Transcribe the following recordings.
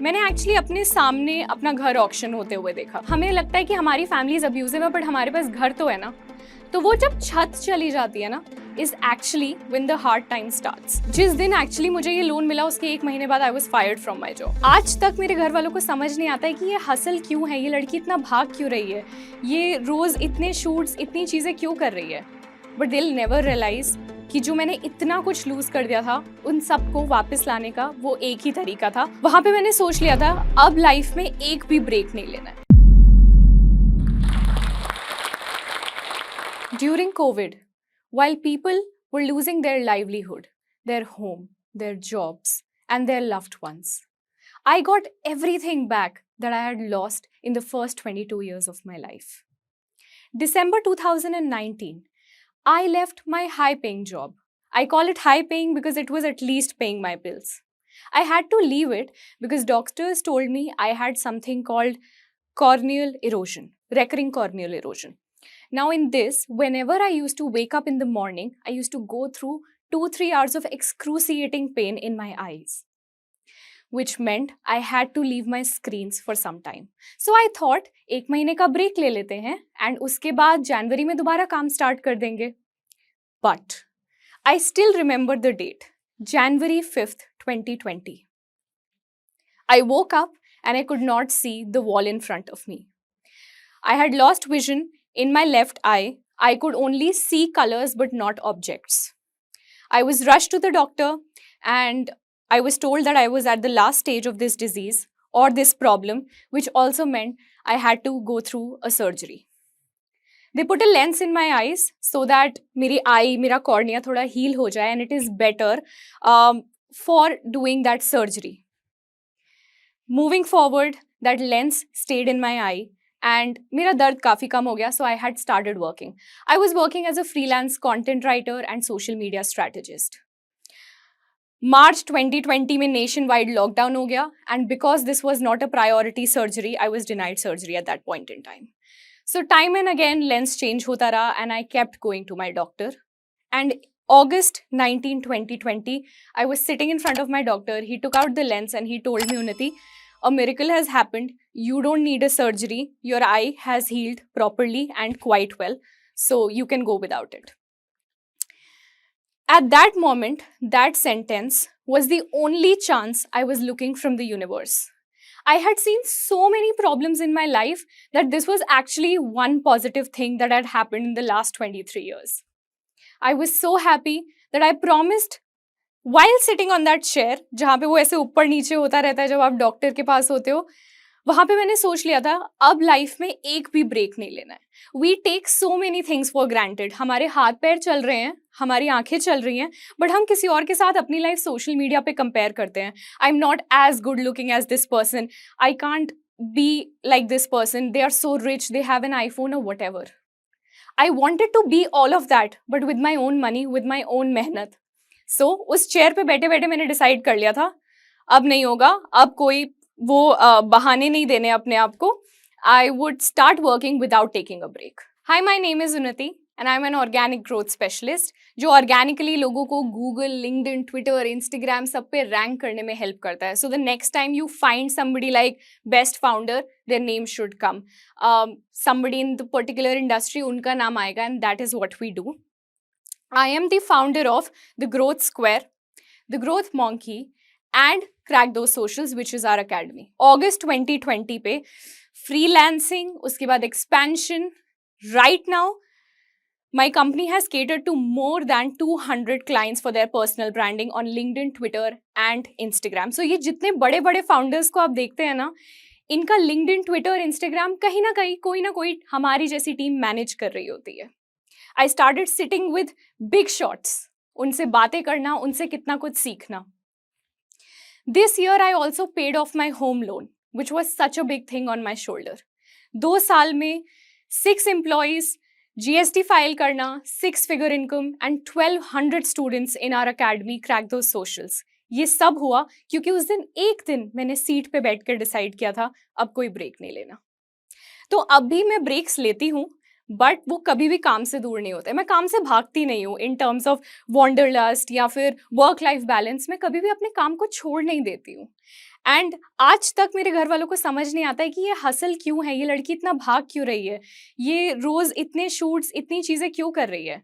मैंने एक्चुअली अपने सामने अपना घर ऑक्शन होते हुए देखा। हमें लगता है कि हमारी फैमिलीज अब्यूजिव है, बट हमारे पास घर तो है ना। तो वो जब छत चली जाती है ना, is actually when the hard time starts. जिस दिन एक्चुअली मुझे ये लोन मिला, उसके 1 महीने बाद I was fired from my job. आज तक मेरे घर वालों को समझ नहीं आता है कि ये हसल क्यों है, ये लड़की इतना भाग क्यों रही है, ये रोज इतने शूट्स, इतनी चीजें क्यों कर रही है। But they will never realise कि जो मैंने इतना कुछ लूज कर दिया था, उन सबको वापस लाने का वो एक ही तरीका था। वहां पे मैंने सोच लिया था, अब लाइफ में एक भी ब्रेक नहीं लेना है। During COVID, while people were losing their livelihood, their home, their jobs, and their loved ones, I got everything back that I had lost in the first 22 years of my life. December 2019, I left my high-paying job. I call it high-paying because it was at least paying my bills. I had to leave it because doctors told me I had something called corneal erosion, recurring corneal erosion. Now in this, whenever I used to wake up in the morning, I used to go through 2-3 hours of excruciating pain in my eyes, which meant I had to leave my screens for some time. So I thought 1 महीने का break ले लेते हैं and उसके बाद जनवरी में दोबारा काम स्टार्ट कर देंगे. But I still remember the date, January 5th, 2020. I woke up and I could not see the wall in front of me. I had lost vision in my left eye. I could only see colors but not objects. I was rushed to the doctor and I was told that I was at the last stage of this disease or this problem, which also meant I had to go through a surgery. They put a lens in my eyes so that मेरी eye, मेरा cornea थोड़ा heal हो जाए, and it is better for doing that surgery. Moving forward, that lens stayed in my eye and मेरा दर्द काफ़ी कम हो गया, so I had started working. I was working as a freelance content writer and social media strategist. March 2020 में nationwide lockdown हो गया, and because this was not a priority surgery, I was denied surgery at that point in time. So time and again lens change होता रहा and I kept going to my doctor. And August 19, 2020, I was sitting in front of my doctor. He took out the lens and he told me, Unnati, a miracle has happened. You don't need a surgery. Your eye has healed properly and quite well. So you can go without it. At that moment, that sentence was the only chance I was looking from the universe. I had seen so many problems in my life that this was actually one positive thing that had happened in the last 23 years. I was so happy that I promised, while sitting on that chair, जहाँ पे वो ऐसे ऊपर नीचे होता रहता है जब आप डॉक्टर के पास होते हो, वहाँ पे मैंने सोच लिया था, अब लाइफ में एक भी ब्रेक नहीं लेना है. We take so many things for granted. हमारे हाथ पैर चल रहे हैं, हमारी आंखें चल रही हैं, बट हम किसी और के साथ अपनी लाइफ सोशल मीडिया पे कंपेयर करते हैं. I am not as good looking as this person. I can't be like this person. They are so rich, they have an iPhone और whatever. I wanted to be all of that, but with my own money, with my own मेहनत. So उस chair पे बैठे बैठे मैंने decide कर लिया था, अब नहीं होगा, अब कोई वो बहाने नहीं देने अपने आप को. I would start working without taking a break. Hi, my name is Unnati and I'm an organic growth specialist जो organically लोगों को Google, LinkedIn, Twitter, Instagram सब पे rank करने में help करता है. So the next time you find somebody like best founder, their name should come. Somebody in the particular industry, उनका नाम आएगा, and that is what we do. I am the founder of The Growth Square, The Growth Monkey and Crack Those Socials, which is our academy. August 2020 पे freelancing, उसके बाद expansion. Right now, my company has catered to more than 200 clients for their personal branding on LinkedIn, Twitter and Instagram. So ये जितने बड़े बड़े founders को आप देखते हैं ना, इनका LinkedIn, Twitter, Instagram कहीं ना कोई हमारी जैसी टीम मैनेज कर रही होती है. I started sitting with big shots, उनसे बातें करना, उनसे कितना कुछ सीखना. This year I also paid off my home loan, which was such a big thing on my shoulder. 2 साल में 6 employees, GST file करना, 6-figure income and 1200 students in our academy crack those socials. ये सब हुआ क्योंकि उस दिन एक दिन मैंने सीट पे बैठ कर डिसाइड किया था, अब कोई ब्रेक नहीं लेना. तो अब भी मैं ब्रेक्स लेती हूँ, बट वो कभी भी काम से दूर नहीं होते. मैं काम से भागती नहीं हूँ इन टर्म्स ऑफ वॉन्डरलस्ट या फिर वर्क लाइफ बैलेंस. मैं कभी भी अपने काम को छोड़ नहीं देती हूँ. एंड आज तक मेरे घर वालों को समझ नहीं आता है कि ये हसल क्यों है, ये लड़की इतना भाग क्यों रही है, ये रोज इतने शूट्स इतनी चीज़ें क्यों कर रही है.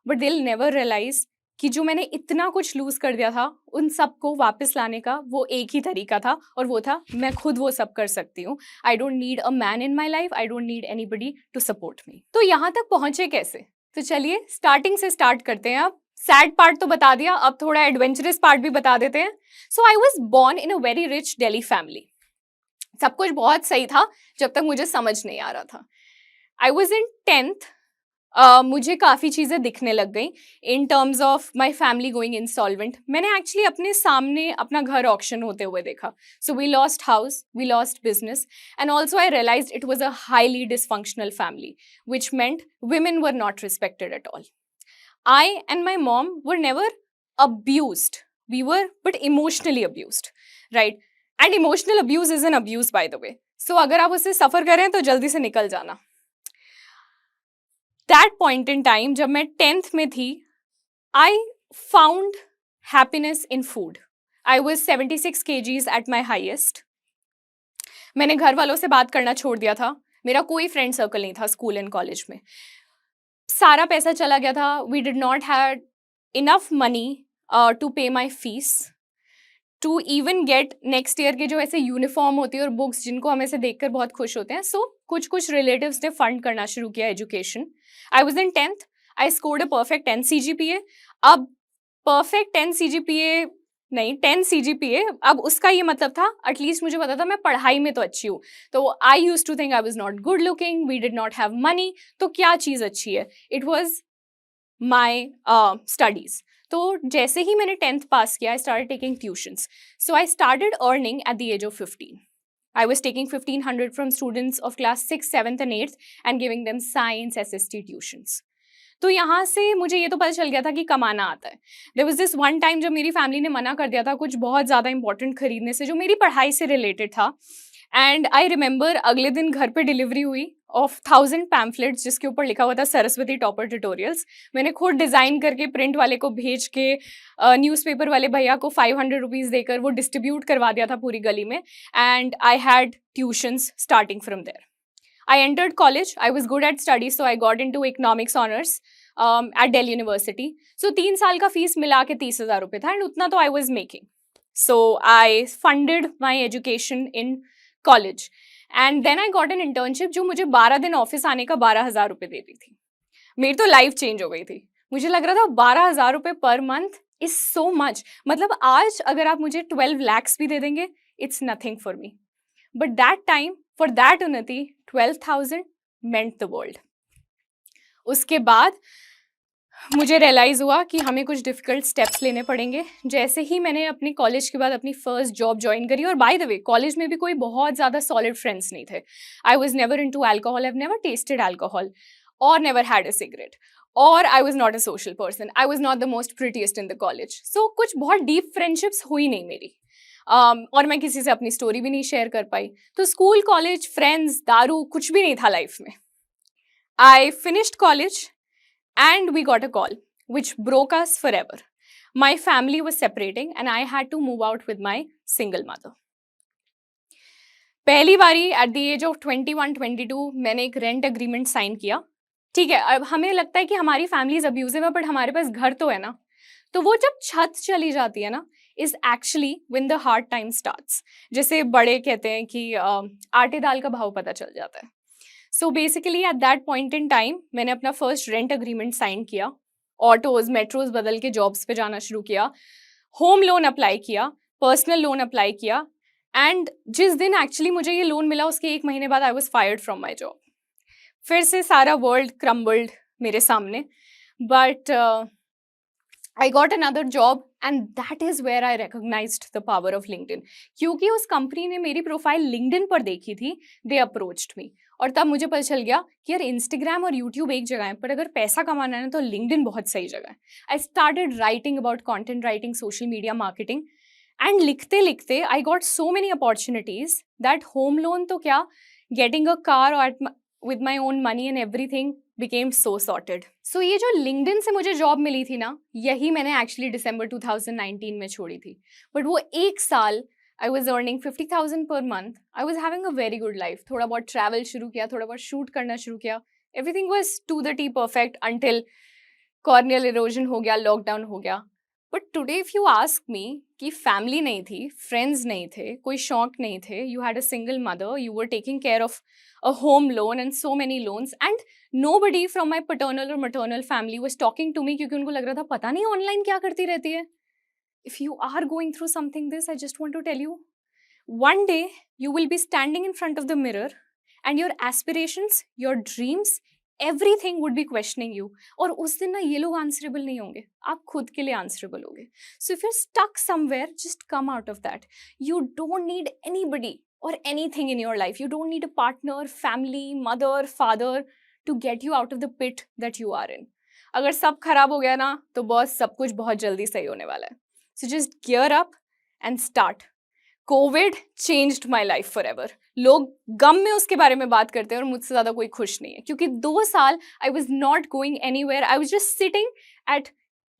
But they will never realise कि जो मैंने इतना कुछ लूज कर दिया था उन सबको वापस लाने का वो एक ही तरीका था, और वो था मैं खुद वो सब कर सकती हूँ. I don't need a man in my life, I don't need anybody to support me. तो यहाँ तक पहुंचे कैसे? तो चलिए स्टार्टिंग से स्टार्ट करते हैं. अब सैड पार्ट तो बता दिया, अब थोड़ा एडवेंचरस पार्ट भी बता देते हैं. So I was born in a very rich Delhi family. सब कुछ बहुत सही था जब तक मुझे समझ नहीं आ रहा था. I was in 10th. मुझे काफ़ी चीज़ें दिखने लग गई in terms of my family going insolvent. मैंने एक्चुअली अपने सामने अपना घर ऑक्शन होते हुए देखा. So we lost house, we lost business, and also I realised it was a highly dysfunctional family, which meant women were not respected at all. I and my mom were never abused. We were but emotionally abused, right? And emotional abuse is an abuse, by the way. So अगर आप उससे सफ़र करें तो जल्दी से निकल जाना. That point in time, जब मैं 10th में थी, I found happiness in food. I was 76 kgs at my highest. मैंने घर वालों से बात करना छोड़ दिया था. मेरा कोई फ्रेंड सर्कल नहीं था स्कूल एंड कॉलेज में. सारा पैसा चला गया था. We did not had enough money to pay my fees, to even get next year के जो ऐसे यूनिफॉर्म होती है और बुक्स जिनको हम ऐसे देखकर बहुत खुश होते हैं. सो कुछ रिलेटिव्स ने फंड करना शुरू किया education. I was in 10th. I scored a perfect 10 CGPA. अब परफेक्ट 10 CGPA नहीं, 10 CGPA, अब उसका ये मतलब था एटलीस्ट मुझे पता था मैं पढ़ाई में तो अच्छी हूँ. तो I use to think I was not good looking, we did not have money. तो क्या चीज़ अच्छी है? It was my studies. तो जैसे ही मैंने 10th पास किया, I started taking tuitions. So I started earning at the age of 15. I was taking 1500 from students of class 6, 7th and 8th and giving them science SST tuitions. तो यहाँ से मुझे ये तो पता चल गया था कि कमाना आता है. There was this one time जब मेरी फैमिली ने मना कर दिया था कुछ बहुत ज़्यादा इंपॉर्टेंट खरीदने से जो मेरी पढ़ाई से रिलेटेड था. एंड आई रिमेंबर अगले दिन घर पे डिलीवरी हुई ऑफ 1000 पैम्फलेट्स जिसके ऊपर लिखा हुआ था सरस्वती टॉपर ट्यूटोरियल्स. मैंने खुद डिज़ाइन करके प्रिंट वाले को भेज के न्यूज़पेपर वाले भैया को 500 रुपीज़ देकर वो डिस्ट्रीब्यूट करवा दिया था पूरी गली में. And I had tuitions starting from there. I entered college. I was good at studies, so I got into economics honors at Delhi University. So 3 साल का फीस मिला के 30,000 रुपये था, and उतना तो I was making. So I funded my education in college. And then I got an internship जो मुझे 12 दिन ऑफिस आने का 12,000 रुपये देती थी. मेरी तो लाइफ चेंज हो गई थी. मुझे लग रहा था 12,000 रुपये per month is so much. मतलब आज अगर आप मुझे 12 lakhs भी दे देंगे, it's nothing for me. But that time for that उन्नति 12,000 meant the world. उसके बाद मुझे रियलाइज़ हुआ कि हमें कुछ डिफ़िकल्ट स्टेप्स लेने पड़ेंगे. जैसे ही मैंने अपनी कॉलेज के बाद अपनी फर्स्ट जॉब ज्वाइन करी, और बाय द वे कॉलेज में भी कोई बहुत ज़्यादा सॉलिड फ्रेंड्स नहीं थे. I was never into alcohol, I have never tasted alcohol और नेवर हैड अ सिगरेट, और I was not a social person. I was not the most prettiest in the college. So कुछ बहुत deep friendships हुई नहीं मेरी. और मैं किसी से अपनी स्टोरी भी नहीं शेयर कर पाई. तो स्कूल, कॉलेज, फ्रेंड्स, दारू कुछ भी नहीं था लाइफ में. I finished college and we got a call which broke us forever. My family was separating and I had to move out with my single mother. पहली बारी at the age of 21-22 मैंने एक rent agreement sign किया. ठीक है, अब हमें लगता है कि हमारी फैमिलीज अब्यूजिव है, बट हमारे पास घर तो है ना. तो वो जब छत चली जाती है ना, is actually when the hard time starts. जैसे बड़े कहते हैं कि आटे दाल का भाव पता चल जाता है. So basically at that point in time मैंने अपना फर्स्ट रेंट एग्रीमेंट साइन किया. ऑटोज, मेट्रोज बदल के जॉब्स पे जाना शुरू किया. होम लोन अप्लाई किया, पर्सनल लोन अप्लाई किया. एंड जिस दिन एक्चुअली मुझे ये लोन मिला उसके 1 महीने बाद I was fired from my job. फिर से सारा वर्ल्ड क्रम्बल्ड मेरे सामने. But I got another job and that is where I recognized the power of LinkedIn. क्योंकि उस कंपनी ने मेरी प्रोफाइल LinkedIn पर देखी थी, they approached me. और तब मुझे पता चल गया कि यार Instagram और YouTube एक जगह है, पर अगर पैसा कमाना है ना तो LinkedIn बहुत सही जगह है. I started writing about content writing, social media marketing, and लिखते लिखते I got so many opportunities that home loan तो क्या, getting a car with my own money and everything became so sorted. So ये जो LinkedIn से मुझे job मिली थी ना, यही मैंने actually December 2019 में छोड़ी थी. But वो एक साल I was earning 50,000 per month. I was having a very good life. थोड़ा बहुत travel शुरू किया, थोड़ा बहुत shoot करना शुरू किया. Everything was to the T perfect until corneal erosion हो गया, lockdown हो गया. But today if you ask me कि family नहीं थी, friends नहीं थे, कोई शौक नहीं थे, you had a single mother, you were taking care of a home loan and so many loans, and nobody from my paternal or maternal family was talking to me क्योंकि उनको लग रहा था पता नहीं online क्या करती रहती है. If you are going through something this, I just want to tell you, one day you will be standing in front of the mirror and your aspirations, your dreams, everything would be questioning you. और उस दिन ना ये लोग answerable नहीं होंगे, आप खुद के लिए answerable होगे. So if you're stuck somewhere, just come out of that. You don't need anybody or anything in your life. You don't need a partner, family, mother, father to get you out of the pit that you are in. अगर सब खराब हो गया ना तो boss सब कुछ बहुत जल्दी सही होने वाला है. So just gear up and start. COVID changed my life forever. लोग गम में उसके बारे में बात करते हैं और मुझसे ज़्यादा कोई खुश नहीं है क्योंकि 2 साल I was not going anywhere. I was just sitting at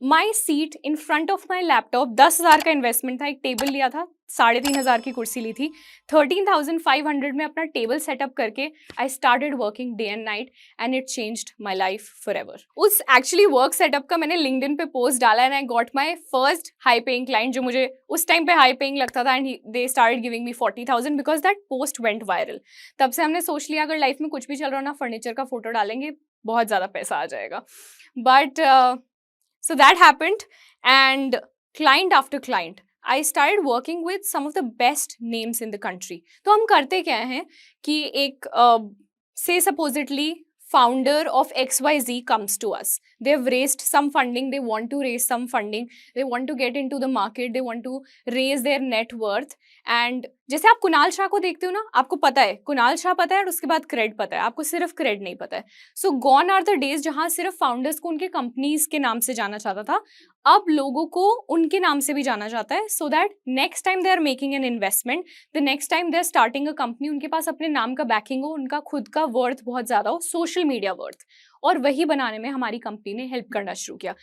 my seat in front of my laptop. 10,000 का इन्वेस्टमेंट था, एक टेबल लिया था, 3,500 की कुर्सी ली थी, 13,500 में अपना टेबल सेटअप करके I started working day and night and it changed my life forever. उस एक्चुअली वर्क सेटअप का मैंने LinkedIn पे पोस्ट डाला and I got my first high paying client जो मुझे उस टाइम पे हाई पेइंग लगता था and they started giving me 40,000 because that post went viral. तब से हमने सोच लिया अगर लाइफ में कुछ भी चल रहा हो ना फर्नीचर का फोटो डालेंगे बहुत ज़्यादा पैसा आ जाएगा. But so that happened and client after client I started working with some of the best names in the country. तो हम करते क्या हैं कि एक say supposedly founder of XYZ comes to us. They've raised some funding, they want to raise some funding, they want to get into the market, they want to raise their net worth. And जैसे आप कुणाल शाह को देखते हो ना, आपको पता है कुणाल शाह पता है और उसके बाद क्रेड पता है, आपको सिर्फ क्रेड नहीं पता है. सो गॉन आर द डेज जहां सिर्फ फाउंडर्स को उनके कंपनीज के नाम से जाना चाहता था, अब लोगों को उनके नाम से भी जाना चाहता है. So that next time they are making an investment, the next time they are starting a company, उनके पास अपने नाम का बैकिंग हो, उनका खुद का वर्थ बहुत ज्यादा हो, सोशल मीडिया वर्थ. और वही बनाने में हमारी कंपनी ने हेल्प करना शुरू किया.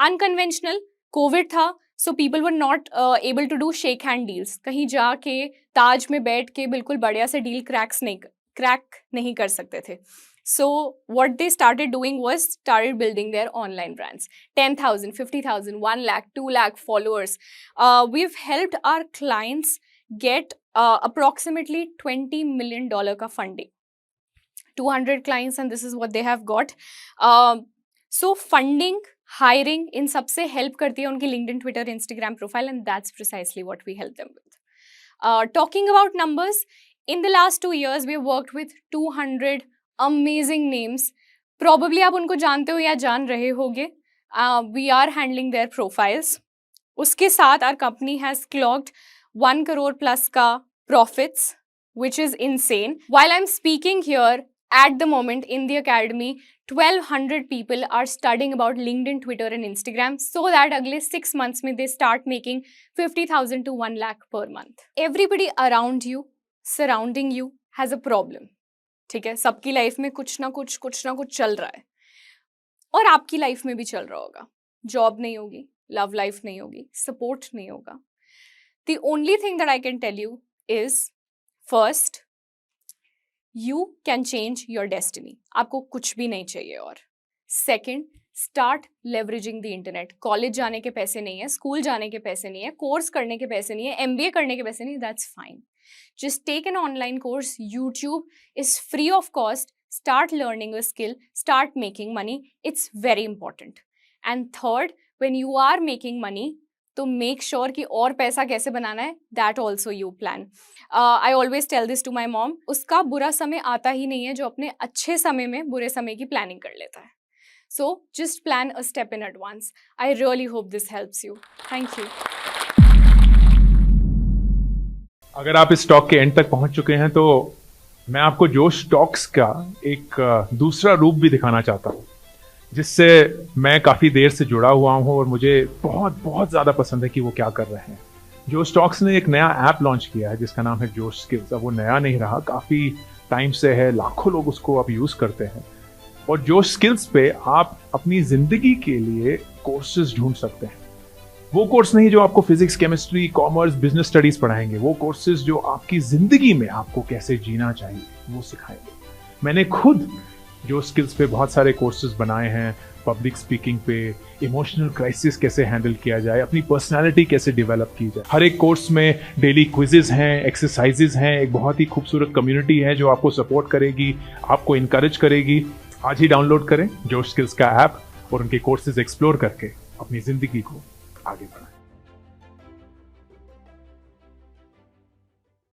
अनकन्वेंशनल, कोविड था, so people were not able to do shake hand deals. कहीं जाके ताज में बैठ के बिल्कुल बढ़िया से डील क्रैक नहीं कर सकते थे. So what they started doing was started building their online brands. 10,000, 50,000, 1 lakh, 2 lakh followers. We've helped our clients get approximately $20 million का funding. 200 clients and this is what they have got. So funding, hiring, इन सबसे help करती है उनकी LinkedIn, Twitter, Instagram profile and that's precisely what we help them with. Talking about numbers, in the last 2 years, we have worked with 200 amazing names. Probably आप उनको जानते हो या जान रहे होगे. We are handling their profiles. उसके साथ our company has clocked 1 crore plus का profits, which is insane. While I'm speaking here, at the moment in the academy, 1,200 people are studying about LinkedIn, Twitter and Instagram so that अगले 6 months में they start making 50,000 to 1 lakh per month. Everybody around you, surrounding you has a problem. ठीक है, सबकी life में कुछ ना कुछ चल रहा है और आपकी लाइफ में भी चल रहा होगा. जॉब नहीं होगी, लव लाइफ नहीं होगी, सपोर्ट नहीं होगा. The only thing that I can tell you is, first, you can change your destiny. आपको कुछ भी नहीं चाहिए और. Second, start leveraging the internet. College जाने के पैसे नहीं है, स्कूल जाने के पैसे नहीं है, कोर्स करने के पैसे नहीं है, MBA करने के पैसे नहीं, that's fine. Just take an online course. YouTube is free of cost. Start learning a skill. Start making money. It's very important. And third, when you are making money, तो make sure कि और पैसा कैसे बनाना है, that also you plan. I always tell this to my mom. उसका बुरा समय आता ही नहीं है जो अपने अच्छे समय में बुरे समय की planning कर लेता है. So just plan a step in advance. I really hope this helps you. Thank you. अगर आप इस स्टॉक के एंड तक पहुंच चुके हैं तो मैं आपको जो स्टॉक्स का एक दूसरा रूप भी दिखाना चाहता हूं, जिससे मैं काफ़ी देर से जुड़ा हुआ हूं और मुझे बहुत बहुत ज़्यादा पसंद है कि वो क्या कर रहे हैं. जोश स्टॉक्स ने एक नया ऐप लॉन्च किया है जिसका नाम है जोश स्किल्स। अब वो नया नहीं रहा, काफ़ी टाइम से है, लाखों लोग उसको अब यूज़ करते हैं। और जोश स्किल्स पे आप अपनी ज़िंदगी के लिए कोर्सेज ढूंढ सकते हैं। वो कोर्स नहीं जो आपको physics, chemistry, commerce, business studies पढ़ाएंगे, वो कोर्सेज जो आपकी ज़िंदगी में आपको कैसे जीना चाहिए वो सिखाएंगे। मैंने खुद जोश स्किल्स पे बहुत सारे कोर्सेज बनाए हैं, पब्लिक स्पीकिंग पे, इमोशनल क्राइसिस कैसे हैंडल किया जाए, अपनी पर्सनालिटी कैसे डेवलप की जाए। हर एक कोर्स में डेली क्विजेज हैं, एक्सरसाइजेज हैं, एक बहुत ही खूबसूरत कम्युनिटी है जो आपको सपोर्ट करेगी, आपको इनकरेज करेगी। आज ही डाउनलोड करें जोश स्किल्स का ऐप और उनके कोर्सेज एक्सप्लोर करके अपनी ज़िंदगी को आगे बढ़ाएं।